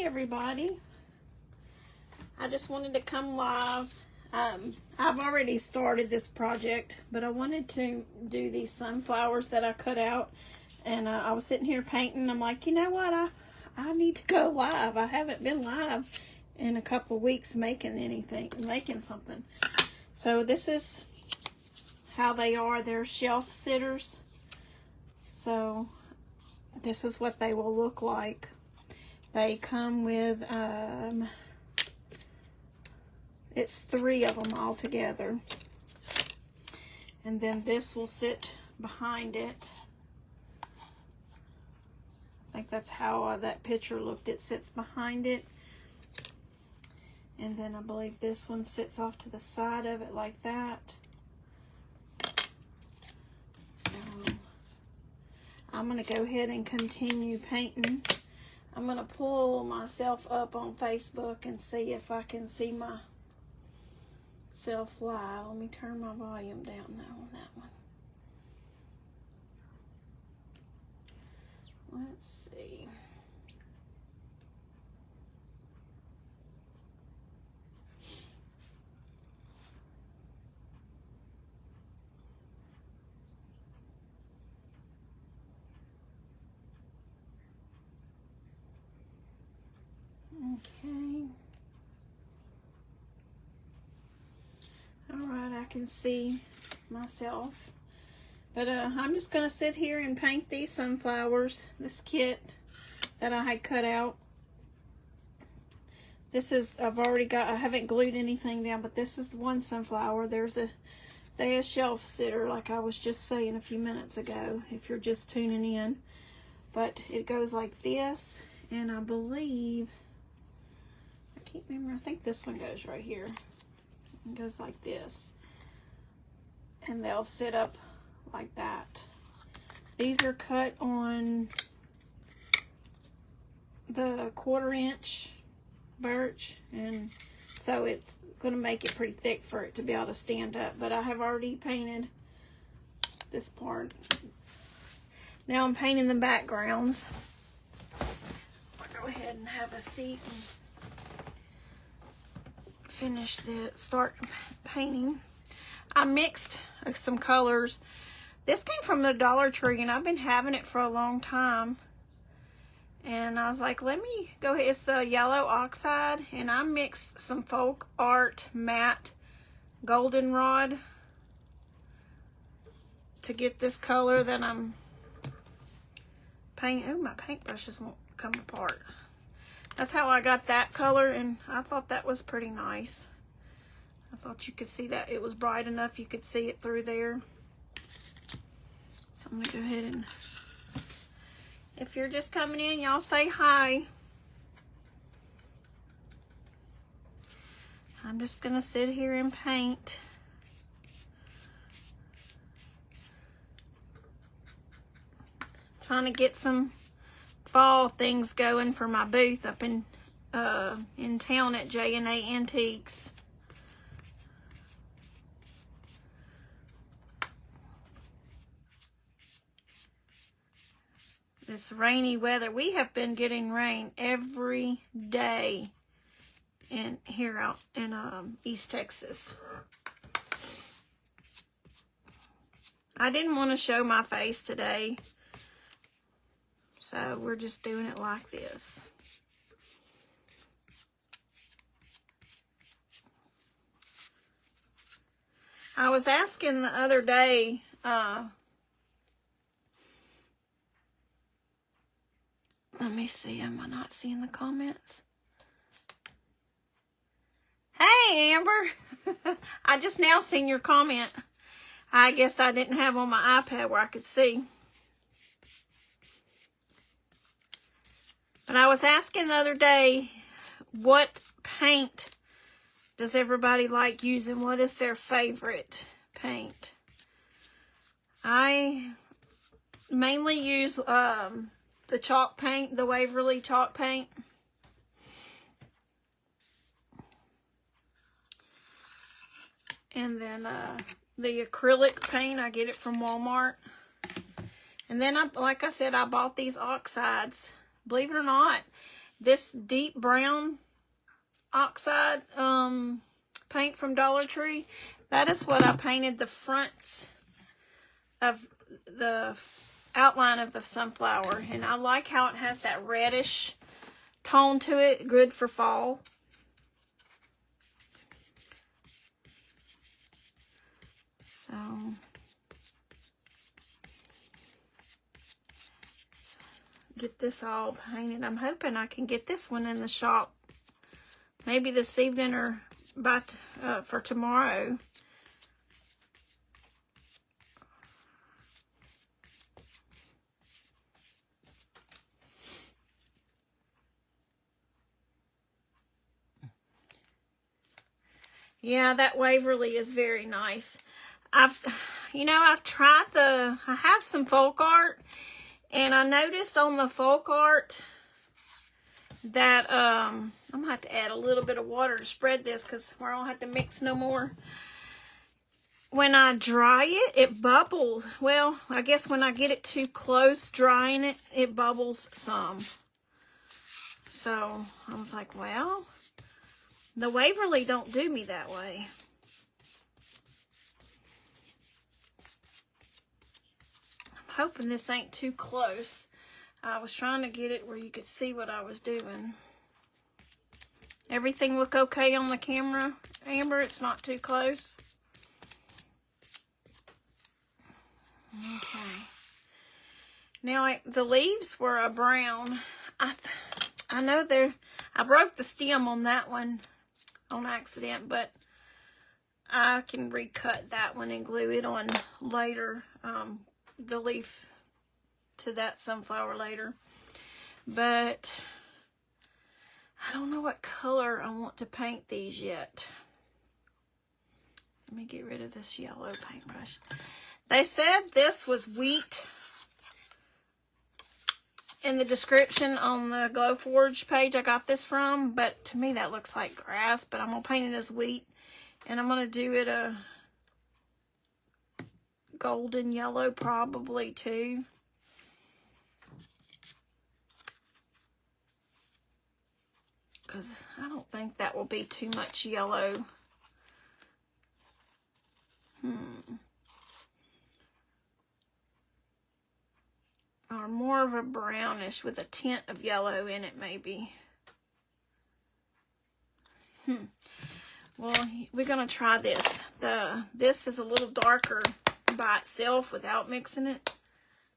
everybody. I just wanted to come live. I've already started this project, but I wanted to do these sunflowers that I cut out, and I was sitting here painting. I'm like, you know what, I need to go live. I haven't been live in a couple weeks making something. So this is how they are. They're shelf sitters. So this is what they will look like. They come with it's 3 of them all together, and then this will sit behind it. I think that's how that picture looked. It sits behind it, and then I believe this one sits off to the side of it like that. So I'm going to go ahead and continue painting. I'm going to pull myself up on Facebook and see if I can see myself live. Let me turn my volume down now on that one. Let's see. Okay. All right, I can see myself. But I'm just going to sit here and paint these sunflowers, this kit that I had cut out. This is, I haven't glued anything down, but this is the one sunflower. They're a shelf sitter, like I was just saying a few minutes ago, if you're just tuning in. But it goes like this, and I believe, I can't remember, I think this one goes right here. It goes like this. And they'll sit up like that. These are cut on the 1/4 inch birch, and so it's going to make it pretty thick for it to be able to stand up. But I have already painted this part. Now I'm painting the backgrounds. I'll go ahead and have a seat and start painting. I mixed some colors. This came from the Dollar Tree, and I've been having it for a long time. And I was like, let me go ahead. It's the yellow oxide, and I mixed some Folk Art matte goldenrod to get this color that I'm painting. Oh, my paintbrushes won't come apart. That's how I got that color, and I thought that was pretty nice. I thought you could see that. It was bright enough you could see it through there. So I'm going to go ahead and, if you're just coming in, y'all say hi. I'm just going to sit here and paint. Trying to get some fall things going for my booth up in town at J&A Antiques. This rainy weather, we have been getting rain every day here out in East Texas. I didn't want to show my face today, so we're just doing it like this. I was asking the other day, let me see, am I not seeing the comments? Hey, Amber. I just now seen your comment. I guess I didn't have on my iPad where I could see. But I was asking the other day, what paint does everybody like using? What is their favorite paint? I mainly use the chalk paint, the Waverly chalk paint. And then the acrylic paint, I get it from Walmart. And then, like I said, I bought these oxides. Believe it or not, this deep brown oxide paint from Dollar Tree. That is what I painted the fronts of the outline of the sunflower, and I like how it has that reddish tone to it, good for fall. So get this all painted. I'm hoping I can get this one in the shop maybe this evening or for tomorrow. Yeah, that Waverly is very nice. I've tried I have some folk art, and I noticed on the folk art that I'm gonna have to add a little bit of water to spread this because I don't have to mix no more. When I dry it, it bubbles. Well, I guess when I get it too close drying it, it bubbles some. So I was like, well, the Waverly don't do me that way. I'm hoping this ain't too close. I was trying to get it where you could see what I was doing. Everything look okay on the camera, Amber? It's not too close? Okay. Now, the leaves were a brown. I know I broke the stem on that one on accident, but I can recut that one and glue it on later, the leaf to that sunflower later. But I don't know what color I want to paint these yet. Let me get rid of this yellow paintbrush. They said this was wheat in the description on the Glowforge page I got this from, but to me that looks like grass, but I'm going to paint it as wheat, and I'm going to do it a golden yellow probably too. Because I don't think that will be too much yellow. Or more of a brownish with a tint of yellow in it, maybe. Well, we're going to try this. This is a little darker by itself without mixing it.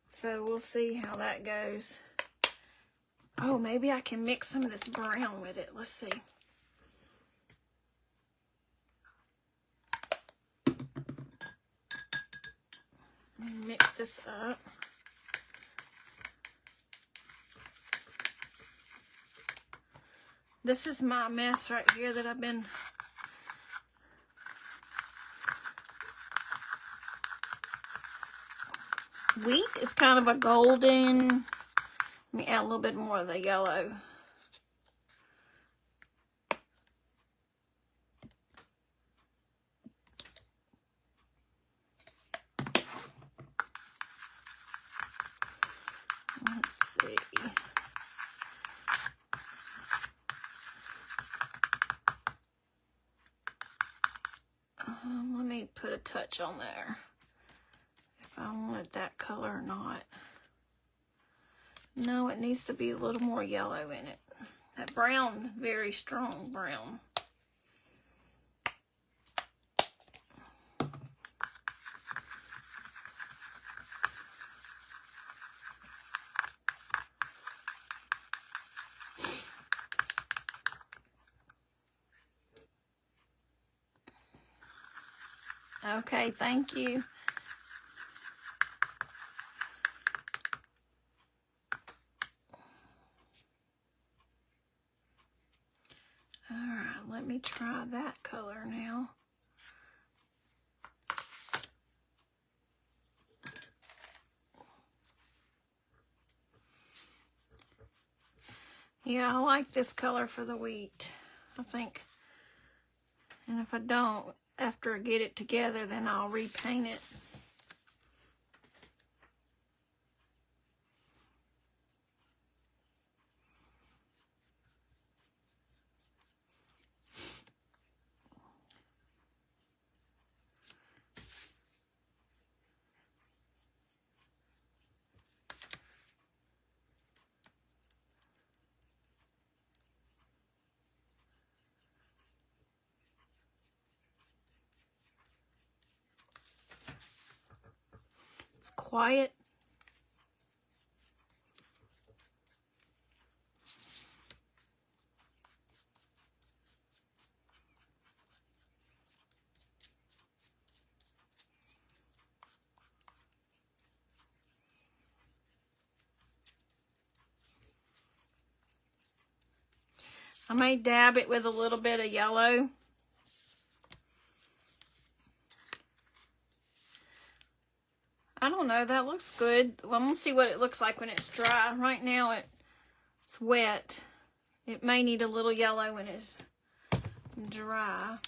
So we'll see how that goes. Oh, maybe I can mix some of this brown with it. Let's see. Mix this up. This is my mess right here that I've been... Wheat is kind of a golden... Let me add a little bit more of the yellow. Let's see. Let me put a touch on there. If I wanted that color or not. No, it needs to be a little more yellow in it. That brown, very strong brown. Okay, thank you. All right, let me try that color now. Yeah, I like this color for the wheat, I think. And if I don't, after I get it together, then I'll repaint it. quiet. I may dab it with a little bit of yellow. I don't know, that looks good. Well, I'm gonna see what it looks like when it's dry. Right now it's wet. It may need a little yellow when it's dry.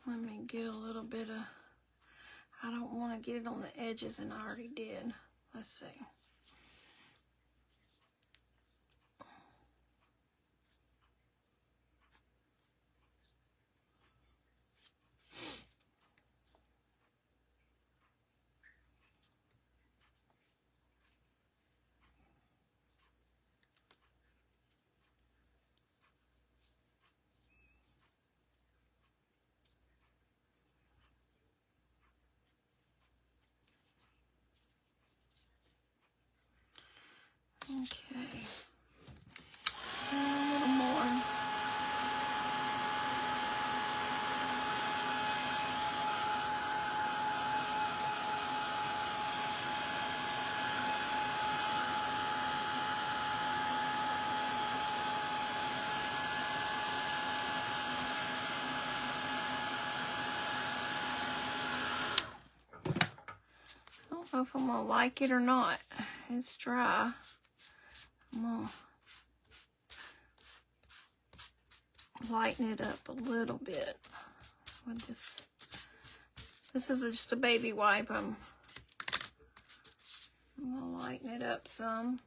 Let me get a little bit of, I don't want to get it on the edges, and I already did. Let's see. Okay. A little more. I don't know if I'm gonna like it or not. It's dry. I'm gonna lighten it up a little bit with this. This is just a baby wipe. I'm gonna lighten it up some.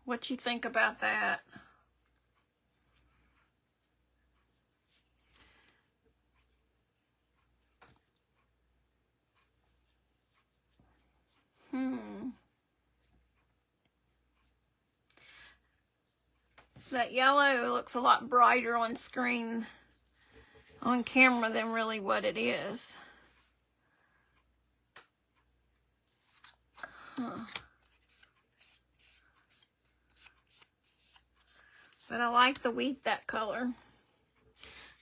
What you think about that? That yellow looks a lot brighter on screen, on camera, than really what it is. But I like the wheat that color.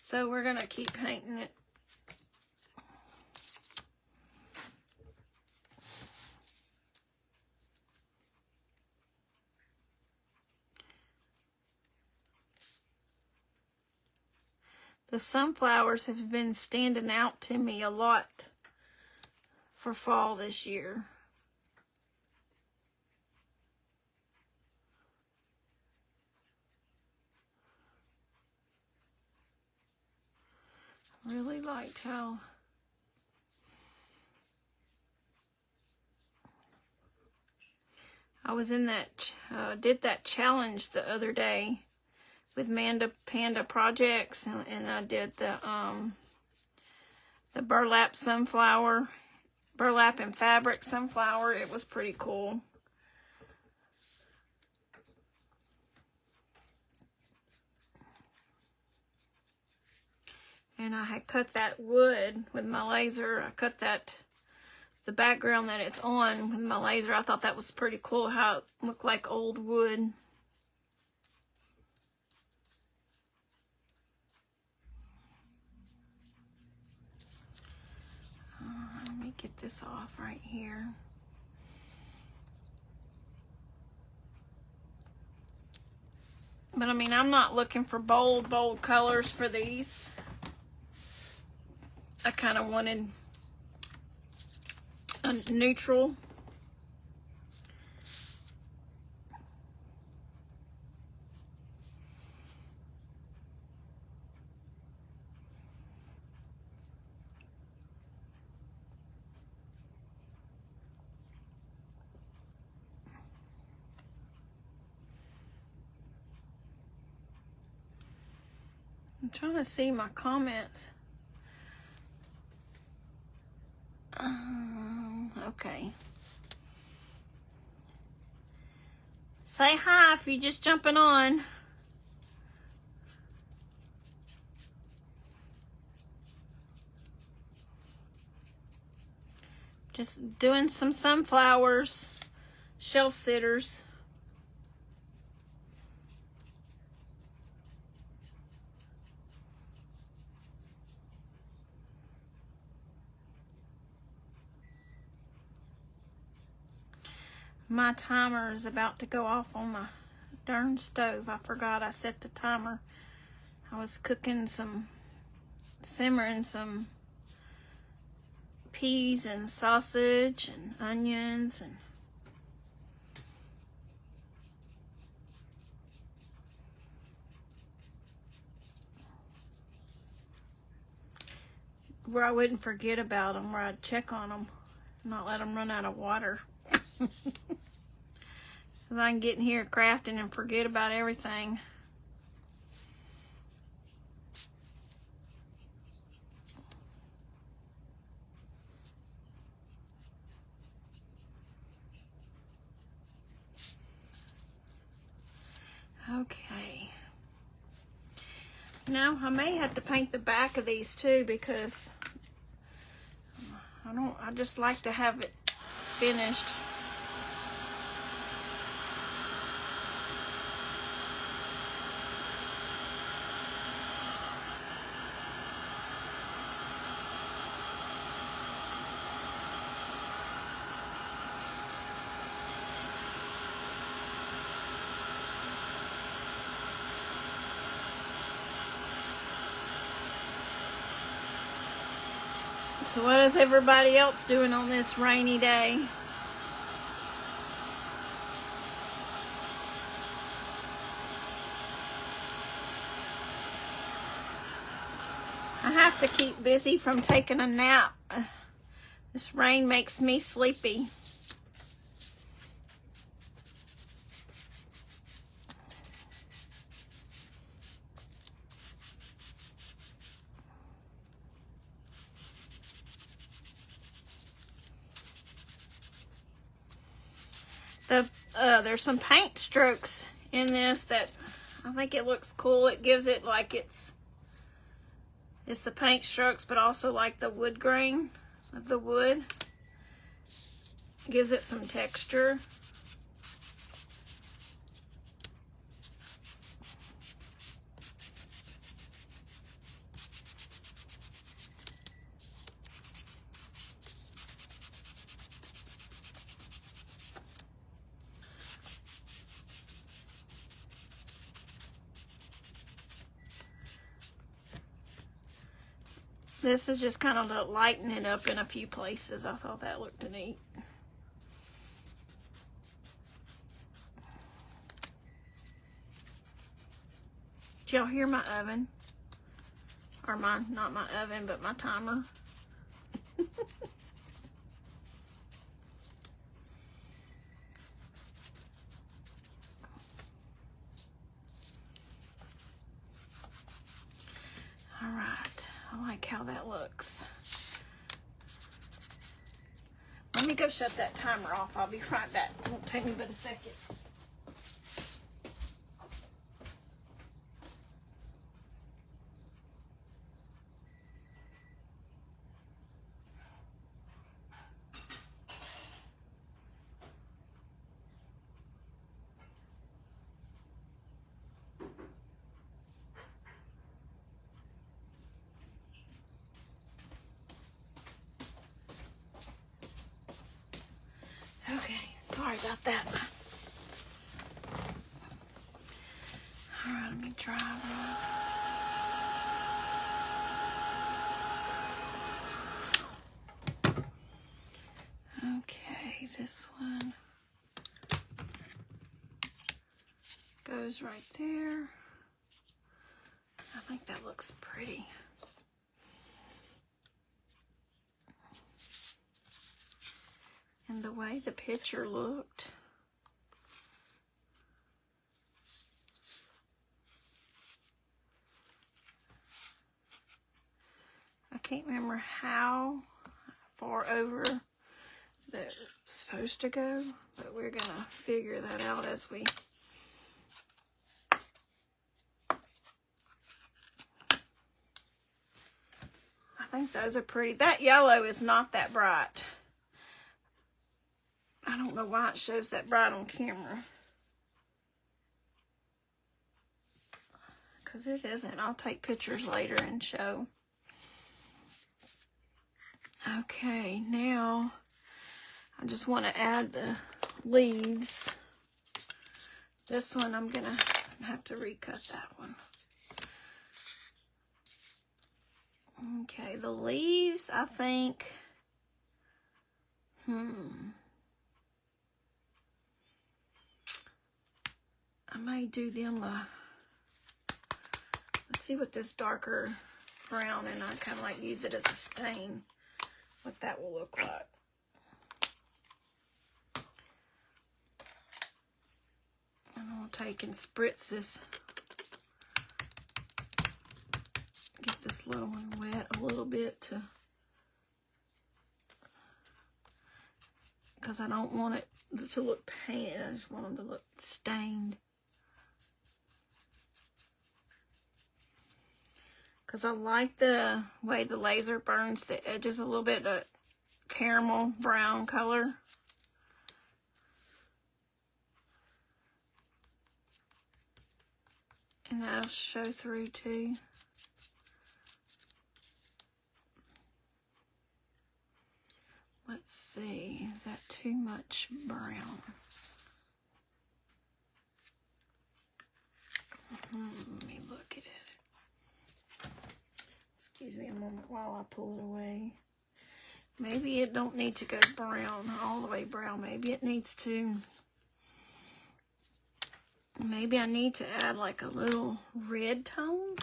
So we're gonna keep painting it. The sunflowers have been standing out to me a lot for fall this year. Really liked how I was in that, did that challenge the other day with Manda Panda Projects, and I did the burlap sunflower, burlap and fabric sunflower. It was pretty cool. And I had cut that wood with my laser. I cut that, the background that it's on, with my laser. I thought that was pretty cool, how it looked like old wood. Let me get this off right here. But I mean, I'm not looking for bold colors for these. I kind of wanted a neutral. I'm trying to see my comments. Okay. Say hi if you're just jumping on. Just doing some sunflowers, shelf sitters. My timer is about to go off on my darn stove. I forgot I set the timer. I was simmering some peas and sausage and onions and where I wouldn't forget about them, where I'd check on them, not let them run out of water. Because I can get in here crafting and forget about everything. Okay. Now I may have to paint the back of these too, because I just like to have it finished. So what is everybody else doing on this rainy day? I have to keep busy from taking a nap. This rain makes me sleepy. There's some paint strokes in this that I think it looks cool. It gives it like it's the paint strokes, but also like the wood grain of the wood. Gives it some texture. This is just kind of to lighten it up in a few places. I thought that looked neat. Did y'all hear my oven? Or not my oven, but my timer. All right, I like how that looks. Let me go shut that timer off. I'll be right back. It won't take me but a second. Okay, sorry about that. All right, let me try that. Okay, this one goes right there. I think that looks pretty. And the way the picture looked. can't remember how far over they're supposed to go, but we're gonna figure that out as we I think those are pretty. That yellow is not that bright. I don't know why it shows that bright on camera. Because it isn't. I'll take pictures later and show. Okay, now I just want to add the leaves. This one I'm going to have to recut that one. Okay, the leaves, I think, I may do them, let's see what this darker brown, and I kind of like use it as a stain, what that will look like. And I'll take and spritz this. Get this little one wet a little bit because I don't want it to look painted. I just want them to look stained. Because I like the way the laser burns the edges a little bit of caramel brown color. And that'll show through too. Let's see, is that too much brown? Let me look at it. Excuse me a moment while I pull it away. Maybe it don't need to go brown, all the way brown. Maybe it needs to, maybe I need to add like a little red tone.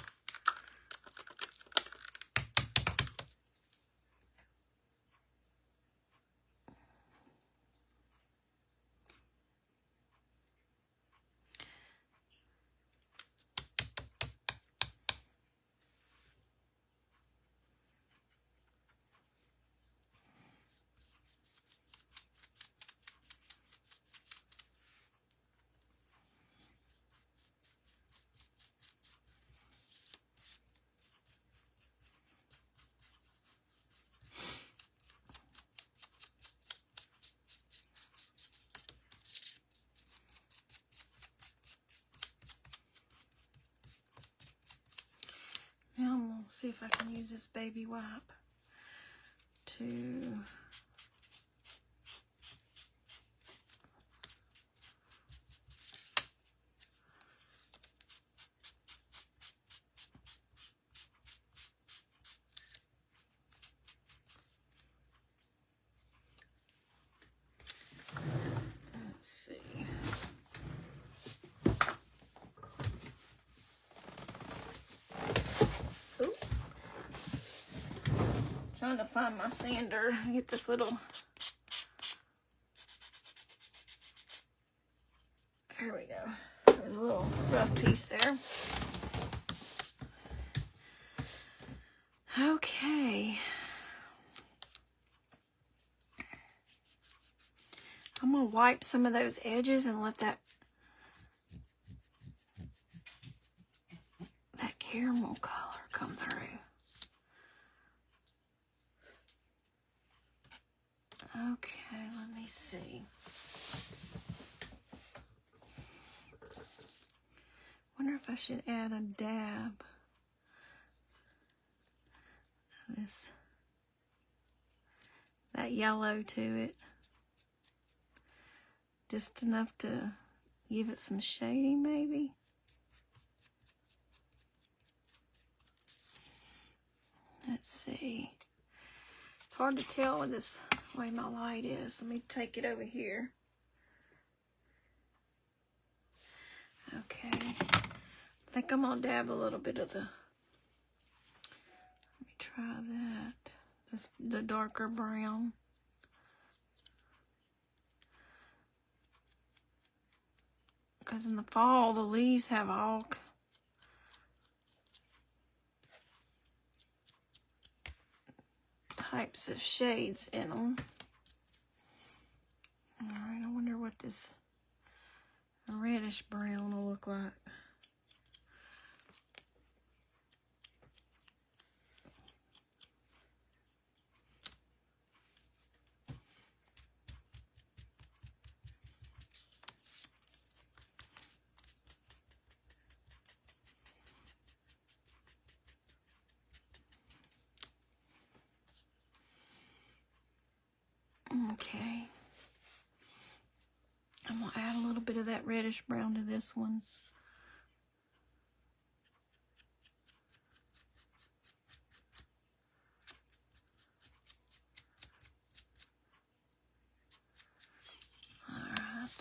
Now I'm going to see if I can use this baby wipe to let's see. Ooh. Trying to find my sander. Get this little. There we go. There's a little rough piece there. Okay. I'm going to wipe some of those edges and let that caramel color come through. Okay, let me see. Wonder if I should add a dab of that yellow to it. Just enough to give it some shading, maybe. Let's see. It's hard to tell with this way my light is. Let me take it over here. Okay. I think I'm gonna dab a little bit of the. Let me try that. The darker brown. Because in the fall, the leaves have all types of shades in them. Alright, I wonder what this reddish brown will look like. Okay. I'm going to add a little bit of that reddish brown to this one. Alright.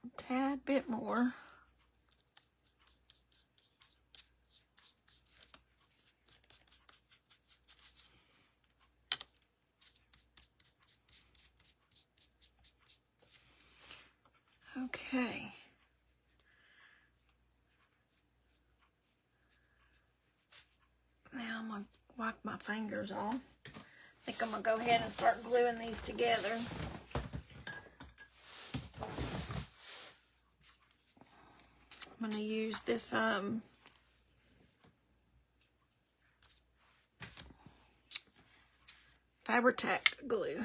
A tad bit more. Okay. Now I'm going to wipe my fingers off. I think I'm going to go ahead and start gluing these together. I'm going to use this Fabri-Tac glue.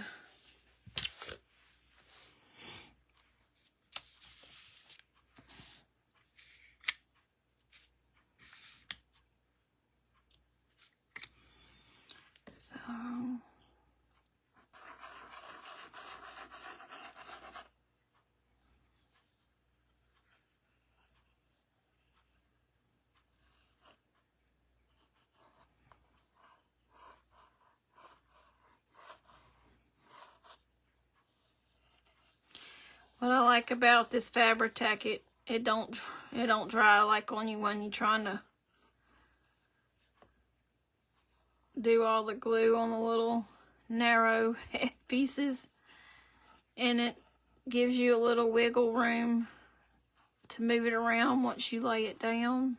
So what I like about this Fabri-Tac, it don't dry like on you when you're trying to do all the glue on the little narrow pieces, and it gives you a little wiggle room to move it around once you lay it down.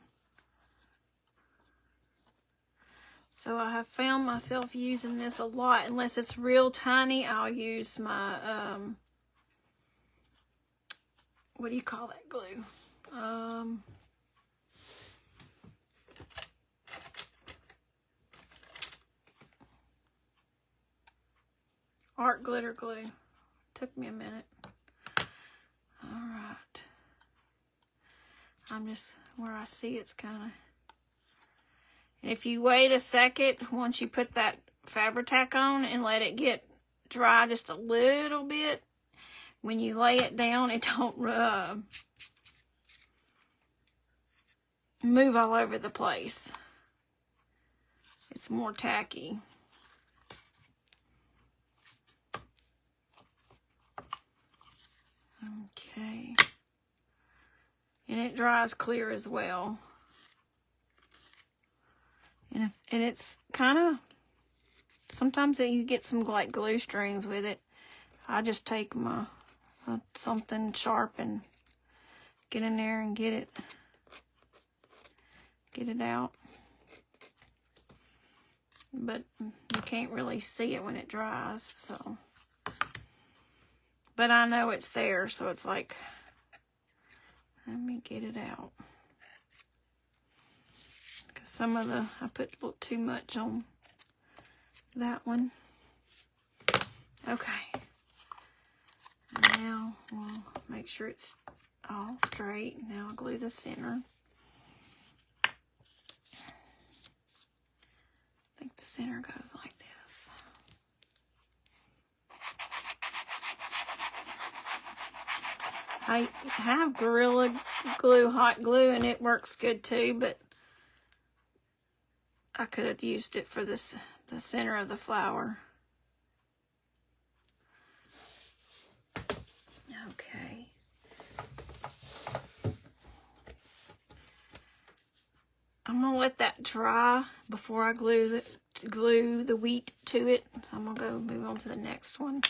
So I have found myself using this a lot. Unless it's real tiny, I'll use my what do you call that glue? Art glitter glue. Took me a minute. Alright. I'm just where I see it's kind of. And if you wait a second, once you put that Fabri-Tac on and let it get dry just a little bit, when you lay it down, it don't move all over the place. It's more tacky. Okay. And it dries clear as well. And it's kind of, sometimes you get some like glue strings with it. I just take my something sharp and get in there and get it out. But you can't really see it when it dries, so. But I know it's there, so it's like, let me get it out. Because some of I put a little too much on that one. Okay. Now we'll make sure it's all straight. Now I'll glue the center. I think the center goes like this. I have Gorilla Glue hot glue and it works good too, but I could have used it for the center of the flower. Okay. I'm gonna let that dry before I glue the wheat to it. So I'm gonna go move on to the next one.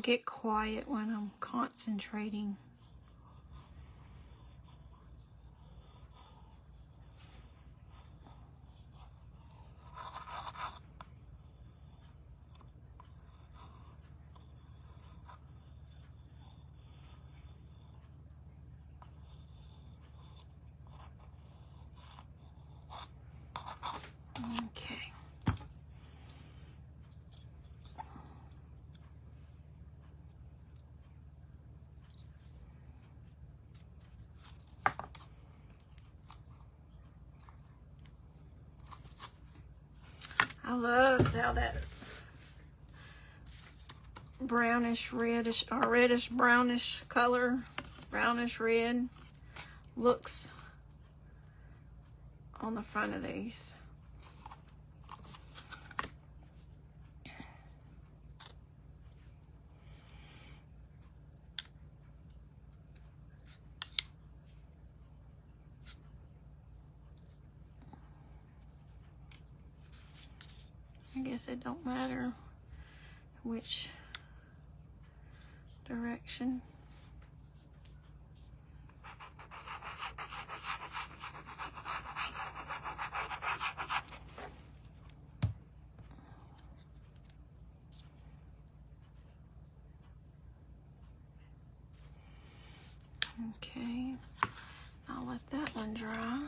get quiet when I'm concentrating. Okay. I love how that brownish reddish or reddish brownish color, brownish red, looks on the front of these. I guess it don't matter which direction. Okay, I'll let that one dry.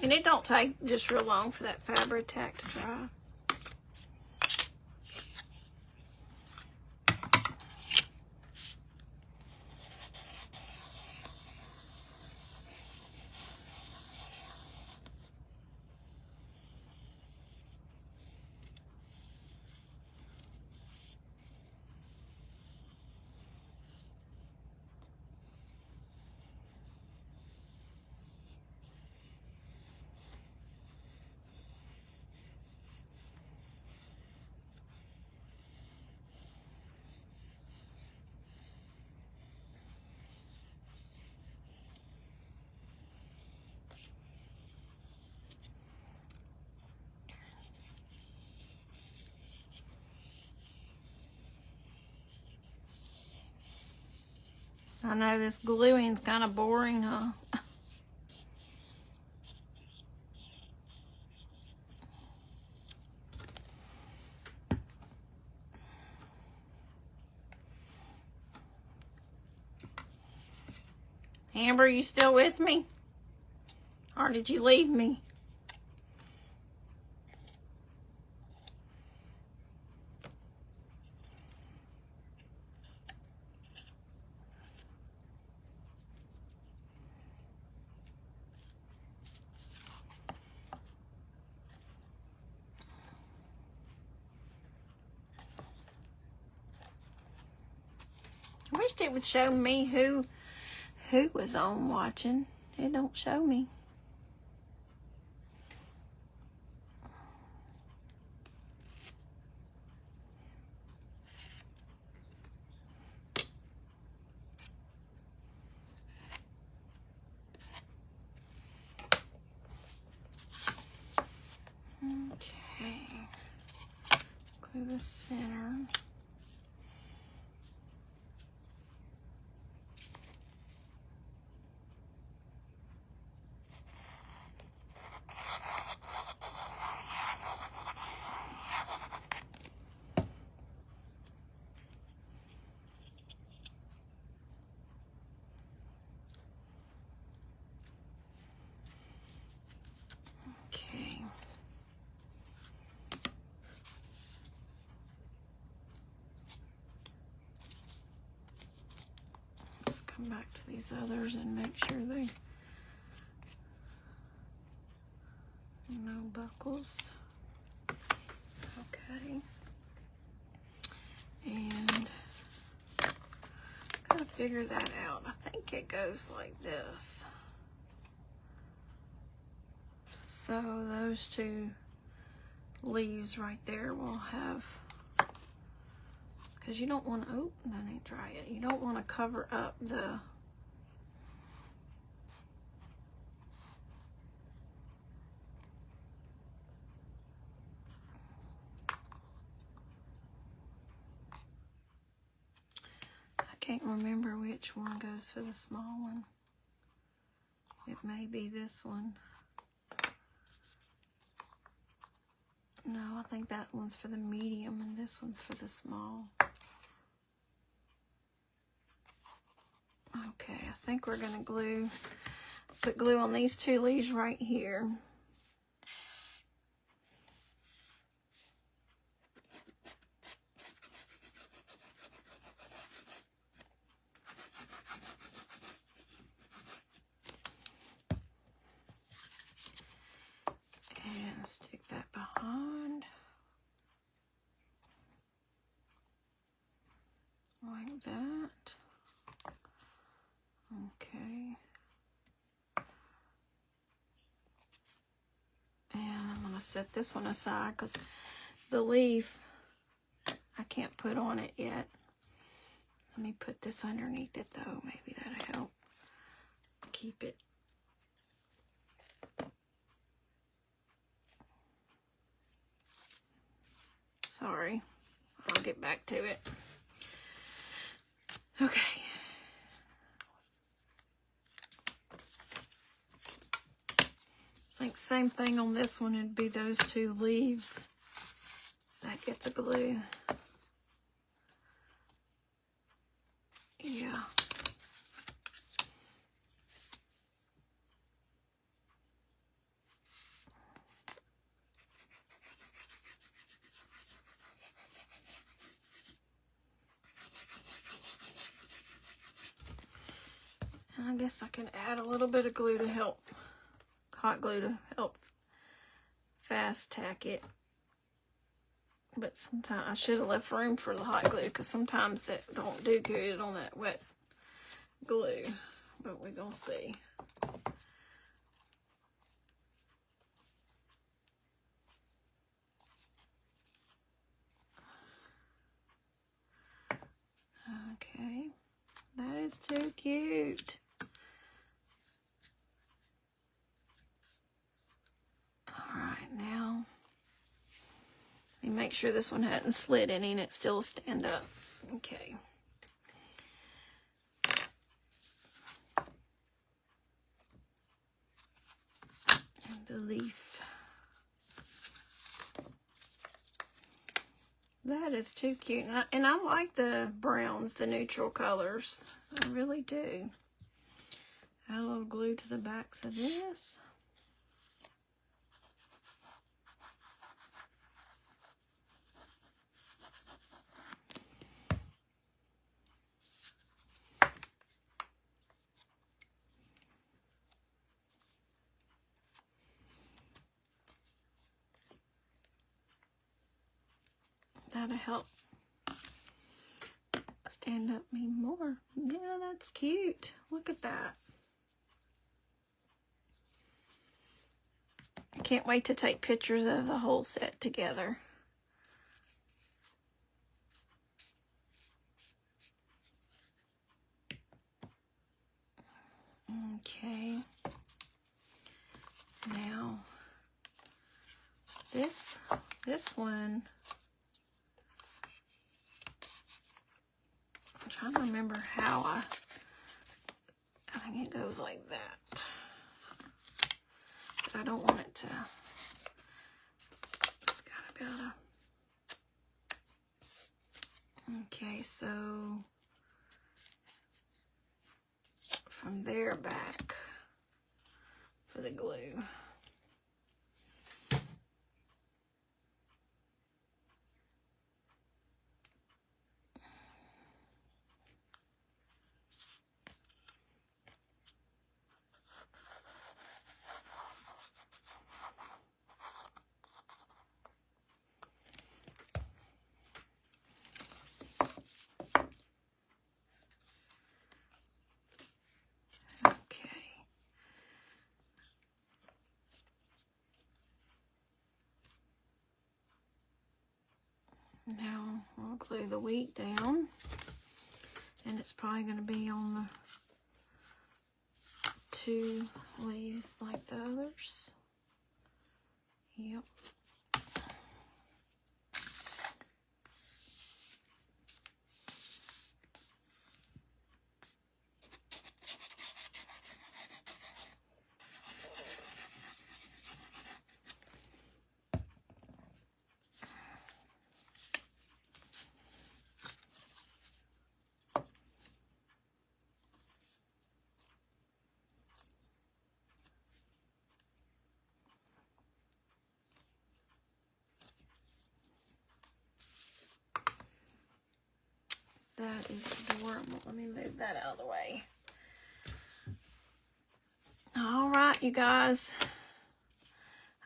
And it don't take just real long for that Fabri-Tac to dry. I know this gluing's kind of boring, huh? Amber, you still with me? Or did you leave me? I wished it would show me who was on watching. It don't show me. Okay. Glue the center. Okay. Just come back to these others and make sure they no buckles. Okay. And gotta figure that out. I think it goes like this. So those two leaves right there will have, because you don't want to, oh, that ain't dry yet. You don't want to cover up the Can't remember which one goes for the small one. It may be this one. No, I think that one's for the medium and this one's for the small. Okay, I think we're gonna put glue on these two leaves right here. And stick that behind. Like that. Okay. And I'm going to set this one aside because the leaf I can't put on it yet. Let me put this underneath it though. Maybe that'll help keep it. Sorry. I'll get back to it. Okay. I think same thing on this one. It'd be those two leaves that get the glue. Yeah. And I guess I can add a little bit of glue to help, hot glue to help fast tack it. But sometimes I should have left room for the hot glue because sometimes that don't do good on that wet glue. But we're gonna see. Okay, that is too cute. All right, now let me make sure this one hadn't slid any and it's still stand up. Okay. And the leaf. That is too cute. And I like the browns, the neutral colors. I really do. Add a little glue to the backs of this. That'll help stand up me more. Yeah, that's cute. Look at that. I can't wait to take pictures of the whole set together. Okay. Now, this one, I'm trying to remember how I think it goes like that. But I don't want it to, it's gotta. Okay, so from there back for the glue. Now I'll glue the wheat down, and it's probably going to be on the two leaves like the others. Yep. that is adorable. Let me move that out of the way. All right, you guys.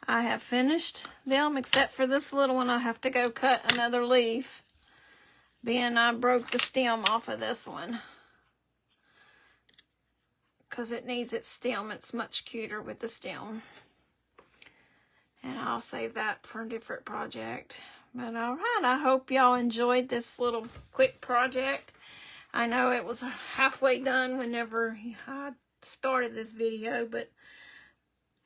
I have finished them, except for this little one. I have to go cut another leaf, being I broke the stem off of this one, because it needs its stem. It's much cuter with the stem. And I'll save that for a different project. But all right, I hope y'all enjoyed this little quick project. I know it was halfway done whenever I started this video, but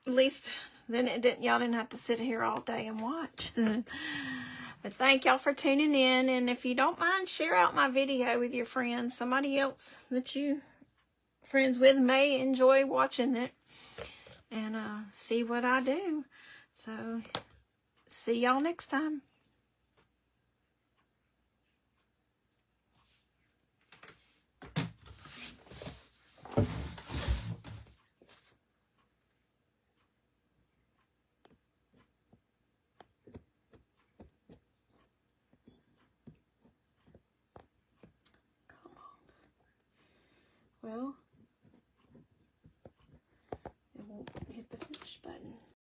at least then y'all didn't have to sit here all day and watch. But thank y'all for tuning in, and if you don't mind, share out my video with your friends. Somebody else that you friends with may enjoy watching it and see what I do. So see y'all next time.